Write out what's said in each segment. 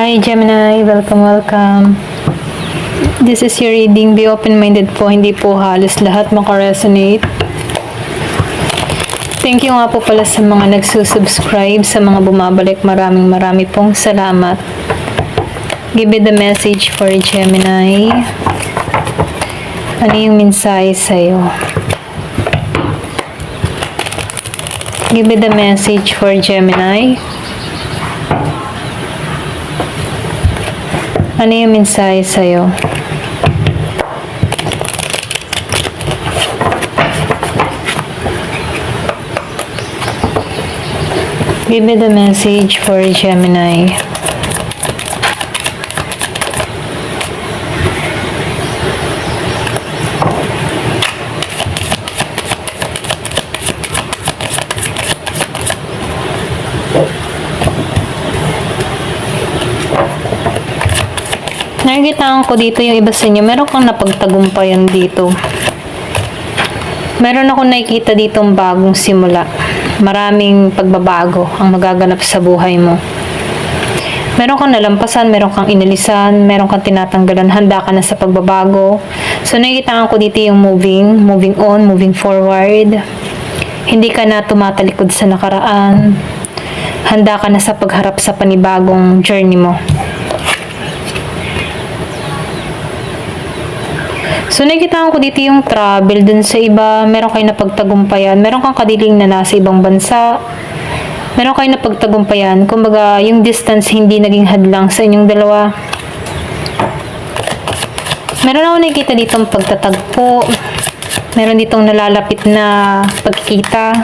Hi Gemini, welcome. This is your reading. Be open-minded po, hindi po halos lahat makaresonate. Thank you nga po pala sa mga nagsusubscribe, sa mga bumabalik. Marami pong salamat. Give me the message for Gemini. Ano yung mensahe sa'yo? Give me the message for Gemini. Ano yung mensahe sa'yo? Give me the message for Gemini. Nakikitaan ko dito yung iba sa inyo. Meron kang napagtagumpayan dito. Meron ako nakikita ditong bagong simula. Maraming pagbabago ang magaganap sa buhay mo. Meron kang nalampasan, meron kang inalisan, meron kang tinatanggalan, handa ka na sa pagbabago. So nakikitaan ko dito yung moving on, moving forward. Hindi ka na tumatalikod sa nakaraan. Handa ka na sa pagharap sa panibagong journey mo. So, nakikitaan ko dito yung travel dun sa iba. Meron kayo napagtagumpayan. Meron kang kadiling na nasa ibang bansa. Meron kayo napagtagumpayan. Kumbaga, yung distance hindi naging hadlang sa inyong dalawa. Meron ako nakikita ditong pagtatagpo. Meron ditong nalalapit na pagkikita.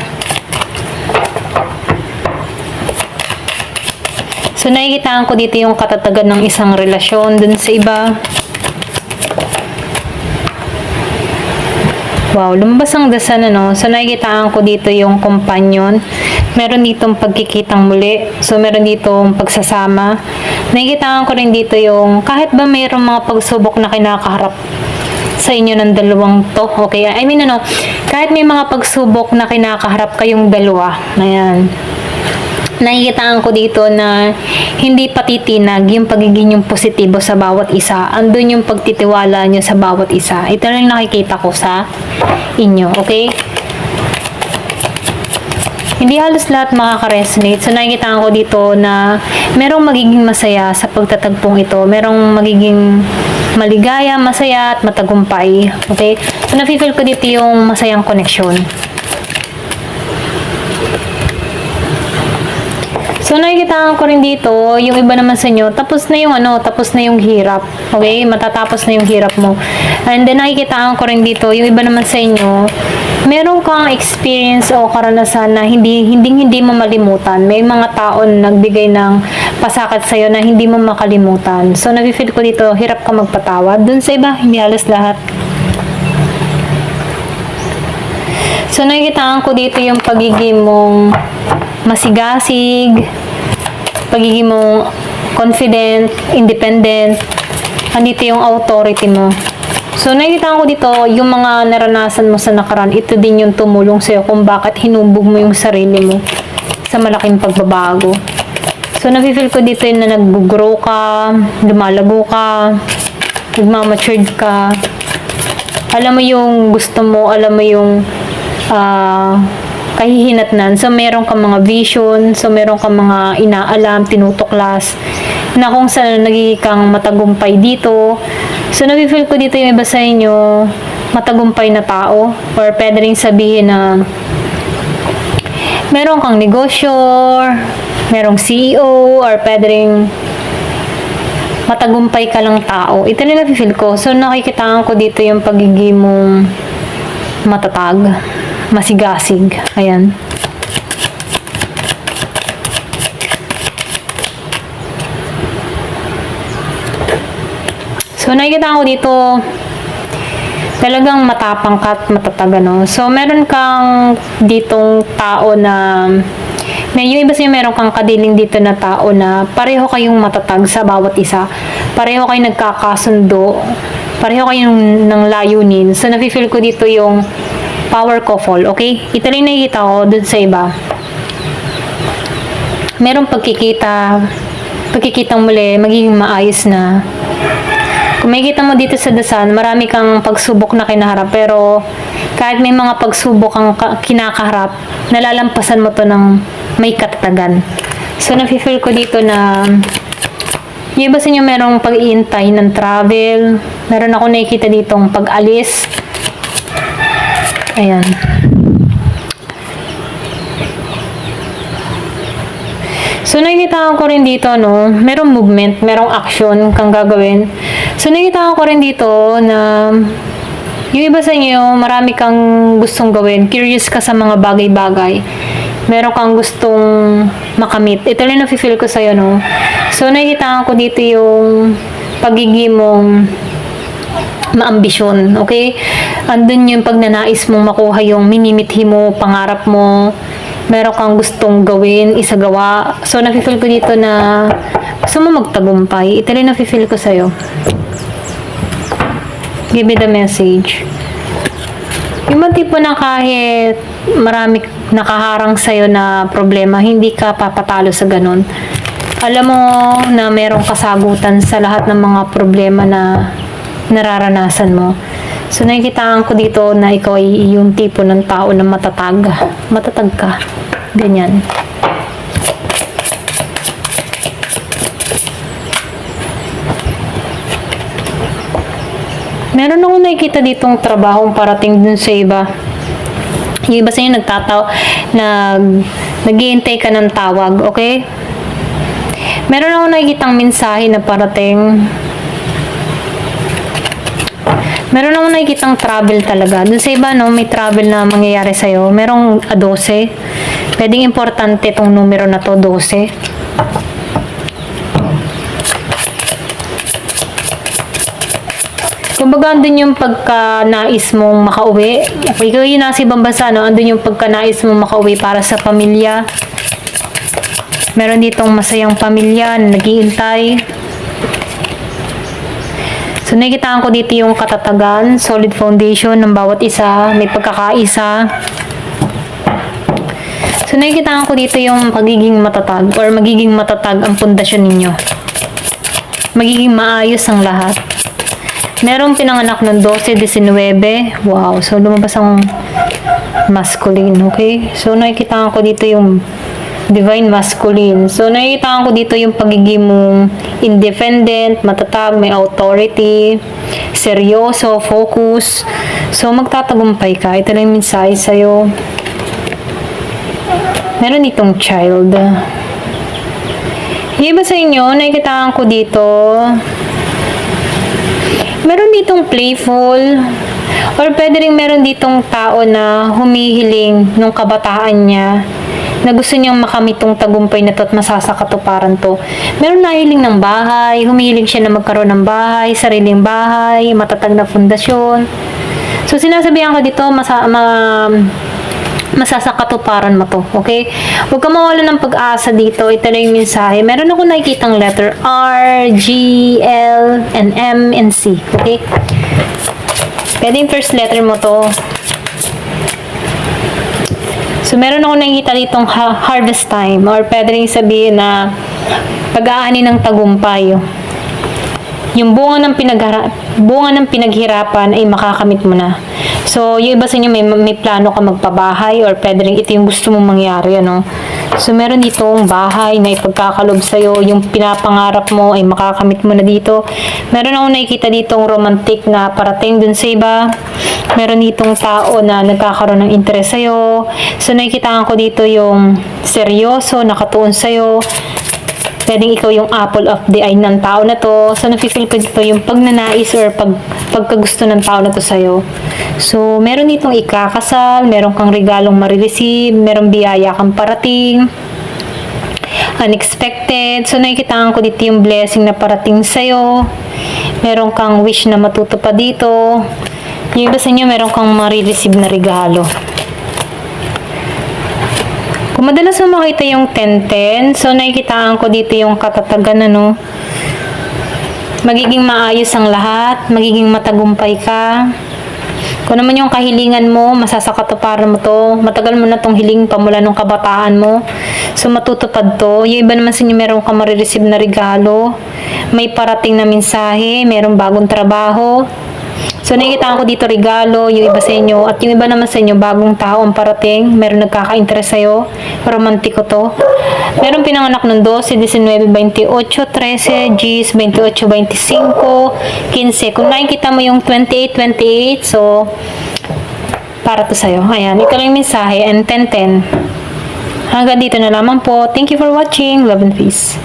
So, nakikitaan ko dito yung katatagan ng isang relasyon dun sa iba. Wow, lumabas ang dasan, ano? So, nakikitaan ko dito yung companion. Meron ditong pagkikitang muli. So, meron ditong pagsasama. Nakikitaan ko rin dito yung kahit ba mayroong mga pagsubok na kinakaharap sa inyo ng dalawang to. Okay? I mean, ano, kahit may mga pagsubok na kinakaharap kayong dalawa. Ayan. Nakikitaan ko dito na hindi patitinag yung pagiging yung positibo sa bawat isa. Andun yung pagtitiwala nyo sa bawat isa. Ito lang nakikita ko sa inyo. Okay? Hindi halos lahat makaka-resonate. So, nakikitaan ko dito na merong magiging masaya sa pagtatagpong ito. Merong magiging maligaya, masaya, at matagumpay. Okay? So, nafe-feel ko dito yung masayang connection. So, nakikitaan ko rin dito, yung iba naman sa inyo, tapos na yung hirap. Okay? Matatapos na yung hirap mo. And then, nakikitaan ko rin dito, yung iba naman sa inyo, meron kang experience o karanasan na hindi mo malimutan. May mga tao na nagbigay ng pasakit sa'yo na hindi mo makalimutan. So, nafe-feel ko dito, hirap ka magpatawad. Dun sa iba, hindi halos lahat. So, nakikitaan ko dito yung pagiging mong masigasig, pagiging mong confident, independent, andito yung authority mo. So, nakikita ko dito, yung mga naranasan mo sa nakaraan, ito din yung tumulong sa'yo kung bakit hinubog mo yung sarili mo sa malaking pagbabago. So, nafe-feel ko dito yung na nag-grow ka, lumalago ka, nagmamatured ka, alam mo yung gusto mo, alam mo yung kahihinatnan. So, meron kang mga vision. So, meron kang mga inaalam, tinutuklas na kung saan nagiging kang matagumpay dito. So, nafe-feel ko dito yung iba sa inyo matagumpay na tao, or pwede rin sabihin na meron kang negosyo, merong CEO, or pwede rin matagumpay ka lang tao. Ito na nafe-feel ko. So, nakikitaan ko dito yung pagiging mong matatag, masigasig. Ayan. So, nakikita ko dito, talagang matapang ka at matatag, no? So, meron kang ditong tao na, yung iba sa'yo, meron kang kadiling dito na tao na pareho kayong matatag sa bawat isa. Pareho kayong nagkakasundo. Pareho kayong ng layunin. So, nafe-feel ko dito yung power couple, okay? Ito rin nakikita ko dun sa iba. Merong pagkikita, pagkikitang muli, magiging maayos na. Kung makikita mo dito sa dasal, marami kang pagsubok na kinaharap, pero kahit may mga pagsubok kang kinakaharap, nalalampasan mo to ng may katatagan. So, nafe-feel ko dito na yung iba sa inyo merong pag-iintay ng travel. Meron ako nakikita ditong pag-alis. Ayan. So, nakikita ko rin dito, no, merong movement, merong action kang gagawin. So, nakikita ko rin dito na yung iba sa inyo, marami kang gustong gawin. Curious ka sa mga bagay-bagay. Meron kang gustong makamit. Ito lang nafe-feel ko sa'yo, no? So, nakikita ko dito yung pagiging mong maambisyon, okay? Andun yung pagnanais mong makuha yung minimithi mo, pangarap mo, meron kang gustong gawin, isagawa. So, nafe-feel ko dito na gusto mo magtagumpay. Ito lang nafe-feel ko sa'yo. Give me the message. Yung mga tipo na kahit marami nakaharang sa'yo na problema, hindi ka papatalo sa ganun. Alam mo na merong kasagutan sa lahat ng mga problema na nararanasan mo. So, nakikitaan ko dito na ikaw ay yung tipo ng tao na matatag. Matatag ka. Ganyan. Meron akong nakikita ditong trabahong parating dun sa iba. Yung iba sa inyo nag-iintay ka ng tawag, okay? Meron akong nakikitang mensahe na parating. Meron akong nakikitang travel talaga. Dun sa iba, no, may travel na mangyayari sa'yo. Merong 12. Pwedeng importante itong numero na to, 12. Kumbaga, andun yung pagka-nais mong makauwi. Ikaw yung nasa ibang bansa, no? Andun yung pagka-nais mong makauwi para sa pamilya. Meron ditong masayang pamilya na nag-iintay. So, nakikitaan ko dito yung katatagan, solid foundation ng bawat isa, may pagkakaisa. So, nakikitaan ko dito yung pagiging matatag or magiging matatag ang pundasyon ninyo. Magiging maayos ang lahat. Merong pinanganak ng 12-19. Wow. So, lumabas ang masculine. Okay? So, nakikita ko dito yung divine masculine. So, nakikita ko dito yung pagiging mong independent, matatag, may authority, seryoso, focus. So, magtatagumpay ka. Ito lang yung mensahe sa'yo. Meron ditong child. Yung iba sa inyo, nakikita ko dito, meron ditong playful, or pwede rin meron ditong tao na humihiling nung kabataan niya, na gusto niyang makamit tong tagumpay na to at masasakatuparan to. Meron nahiling ng bahay, humihiling siya na magkaroon ng bahay, sariling bahay, matatag na fundasyon. So, sinasabihan ko dito, masasakatuparan mo to, okay? Huwag ka mawala ng pag-asa dito. Ito na yung mensahe. Meron ako nakikitang letter R, G, L, and M, and C, okay? Pwede yung first letter mo to. So, meron ako nakikita ditong harvest time, or pwede rin sabihin na pag-aani ng tagumpay. Yung bunga ng pinaghirapan ay makakamit mo na. So, yung iba sa inyo may plano ka magpabahay, or pwede rin ito yung gusto mong mangyari, ano? So, meron ditong bahay na ipagkakalob sa'yo, yung pinapangarap mo ay makakamit mo na dito. Meron akong nakikita ditong romantic na parating dun sa iba. Meron ditong tao na nagkakaroon ng interest sa'yo. So, nakikita ko dito yung seryoso, nakatuon sa'yo. Pwedeng ikaw yung apple of the eye ng tao na to. So, nafe-feel ko dito yung pagnanais or pagkagusto ng tao na to sa'yo. So, meron ditong ikakasal, meron kang regalong marireceive, meron biyaya kang parating, unexpected. So, nakikitaan ko dito yung blessing na parating sa'yo. Meron kang wish na matutupad dito. Yung iba sa inyo, meron kang marireceive na regalo. Kung madalas mo makita yung 10-10, so nakikitaan ko dito yung katatagan, ano. Magiging maayos ang lahat, magiging matagumpay ka. Kung naman yung kahilingan mo, masasakatuparan mo to. Matagal mo na tong hiling pamula nung kabataan mo. So, matutupad to. Yung iba naman sa inyo, meron ka marireceive na regalo. May parating na mensahe. Merong bagong trabaho. So, nakikita ko dito regalo, yung iba sa inyo. At yung iba naman sa inyo, bagong tao ang parating. Meron nagkaka-interest sa'yo. Romantiko to. Meron pinanganak ng 12, 19, 28, 13, Gs, 28, 25, 15. Kung nakikita mo yung 28, 28, so, para to sa'yo. Ayan, ito lang yung mensahe. And 10, 10. Hanggang dito na lamang po. Thank you for watching. Love and peace.